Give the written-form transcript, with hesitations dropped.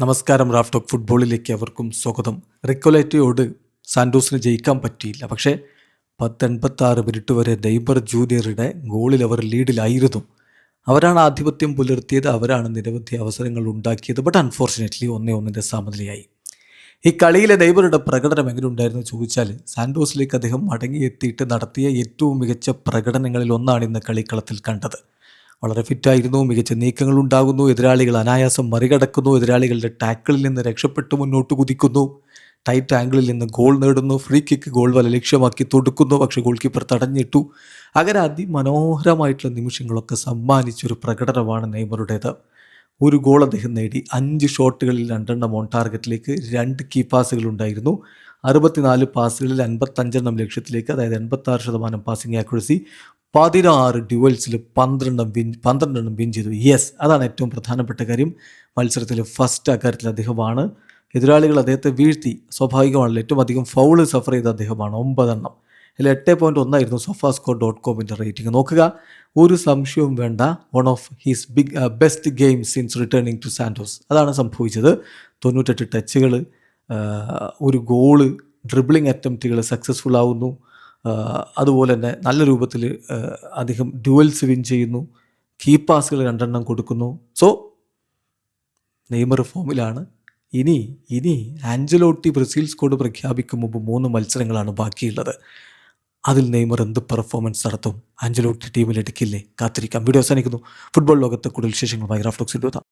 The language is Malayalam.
നമസ്കാരം. റാഫ് ടോക്ക് ഫുട്ബോളിലേക്ക് അവർക്കും സ്വാഗതം. റിക്കൊലേറ്റയോട് സാന്റോസിന് ജയിക്കാൻ പറ്റിയില്ല. പക്ഷേ 86 മിനിറ്റ് വരെ നെയ്മർ ജൂനിയറുടെ ഗോളിൽ അവർ ലീഡിലായിരുന്നു. അവരാണ് ആധിപത്യം പുലർത്തിയത്, അവരാണ് നിരവധി അവസരങ്ങൾ ഉണ്ടാക്കിയത്. But unfortunately 1-1 സമനിലയായി. ഈ കളിയിലെ നെയ്മറുടെ പ്രകടനം എങ്ങനെയുണ്ടായിരുന്നു ചോദിച്ചാൽ, സാന്റോസിലേക്ക് അദ്ദേഹം മടങ്ങിയെത്തിയിട്ട് നടത്തിയ ഏറ്റവും മികച്ച പ്രകടനങ്ങളിൽ ഒന്നാണ് ഇന്ന് കളിക്കളത്തിൽ കണ്ടത്. വളരെ ഫിറ്റായിരുന്നു, മികച്ച നീക്കങ്ങൾ ഉണ്ടാകുന്നു, എതിരാളികൾ അനായാസം മറികടക്കുന്നു, എതിരാളികളുടെ ടാക്കിളിൽ നിന്ന് രക്ഷപ്പെട്ട് മുന്നോട്ട് കുതിക്കുന്നു, ടൈറ്റ് ആംഗിളിൽ നിന്ന് ഗോൾ നേടുന്നു, ഫ്രീ കിക്ക് ഗോൾ വല ലക്ഷ്യമാക്കി തൊടുക്കുന്നു, പക്ഷേ ഗോൾ കീപ്പർ തടഞ്ഞിട്ടു. അങ്ങനെ അതിമനോഹരമായിട്ടുള്ള നിമിഷങ്ങളൊക്കെ സമ്മാനിച്ചൊരു പ്രകടനമാണ് നെയ്മറുടേത്. ഒരു ഗോൾ അദ്ദേഹം നേടി, 5 ഷോട്ടുകളിൽ 2 ഓൺ ടാർഗറ്റിലേക്ക്, 2 കീ പാസുകൾ ഉണ്ടായിരുന്നു, 64 പാസുകളിൽ 55 ലക്ഷ്യത്തിലേക്ക്, അതായത് 86% പാസിംഗ് ആക്യുറസി, 16 ഡ്യുവൽസിൽ 12 വിൻ ചെയ്തു. യെസ്, അതാണ് ഏറ്റവും പ്രധാനപ്പെട്ട കാര്യം. മത്സരത്തിൽ ഫസ്റ്റ് അക്കാര്യത്തിൽ അദ്ദേഹമാണ്. എതിരാളികൾ അദ്ദേഹത്തെ വീഴ്ത്തി, സ്വാഭാവികമാണല്ലോ. ഏറ്റവും അധികം ഫൗള് സഫർ ചെയ്ത അദ്ദേഹമാണ്, 9. അതിൽ 8.1 sofascore.comന്റെ റേറ്റിംഗ്. നോക്കുക, ഒരു സംശയവും വേണ്ട. One of his best game since returning to Santos. അതാണ് സംഭവിച്ചത്. 98 ടച്ചുകൾ, ഒരു ഗോള്, ഡ്രിബിളിംഗ് അറ്റംപ്റ്റുകൾ സക്സസ്ഫുൾ ആവുന്നു. അതുപോലെ തന്നെ നല്ല രൂപത്തിൽ അദ്ദേഹം ഡ്യുവൽസ് വിൻ ചെയ്യുന്നു, കീ പാസുകൾ 2 കൊടുക്കുന്നു. സോ നെയ്മർ ഫോമിലാണ്. ഇനി ആഞ്ചലോട്ടി ബ്രസീൽ സ്ക്വാഡ് പ്രഖ്യാപിക്കും മുമ്പ് 3 മത്സരങ്ങളാണ് ബാക്കിയുള്ളത്. അതിൽ നെയ്മർ എന്ത് പെർഫോമൻസ് നടത്തും? ആഞ്ചലോട്ടി ടീമിൽ എടുക്കില്ലേ? കാത്തിരിക്കാം. വീഡിയോ അവസാനിക്കുന്നു. ഫുട്ബോൾ ലോകത്തെ കൂടുതൽ വിശേഷങ്ങളുമായി റാഫ് ടോക്സിൽ എത്താം.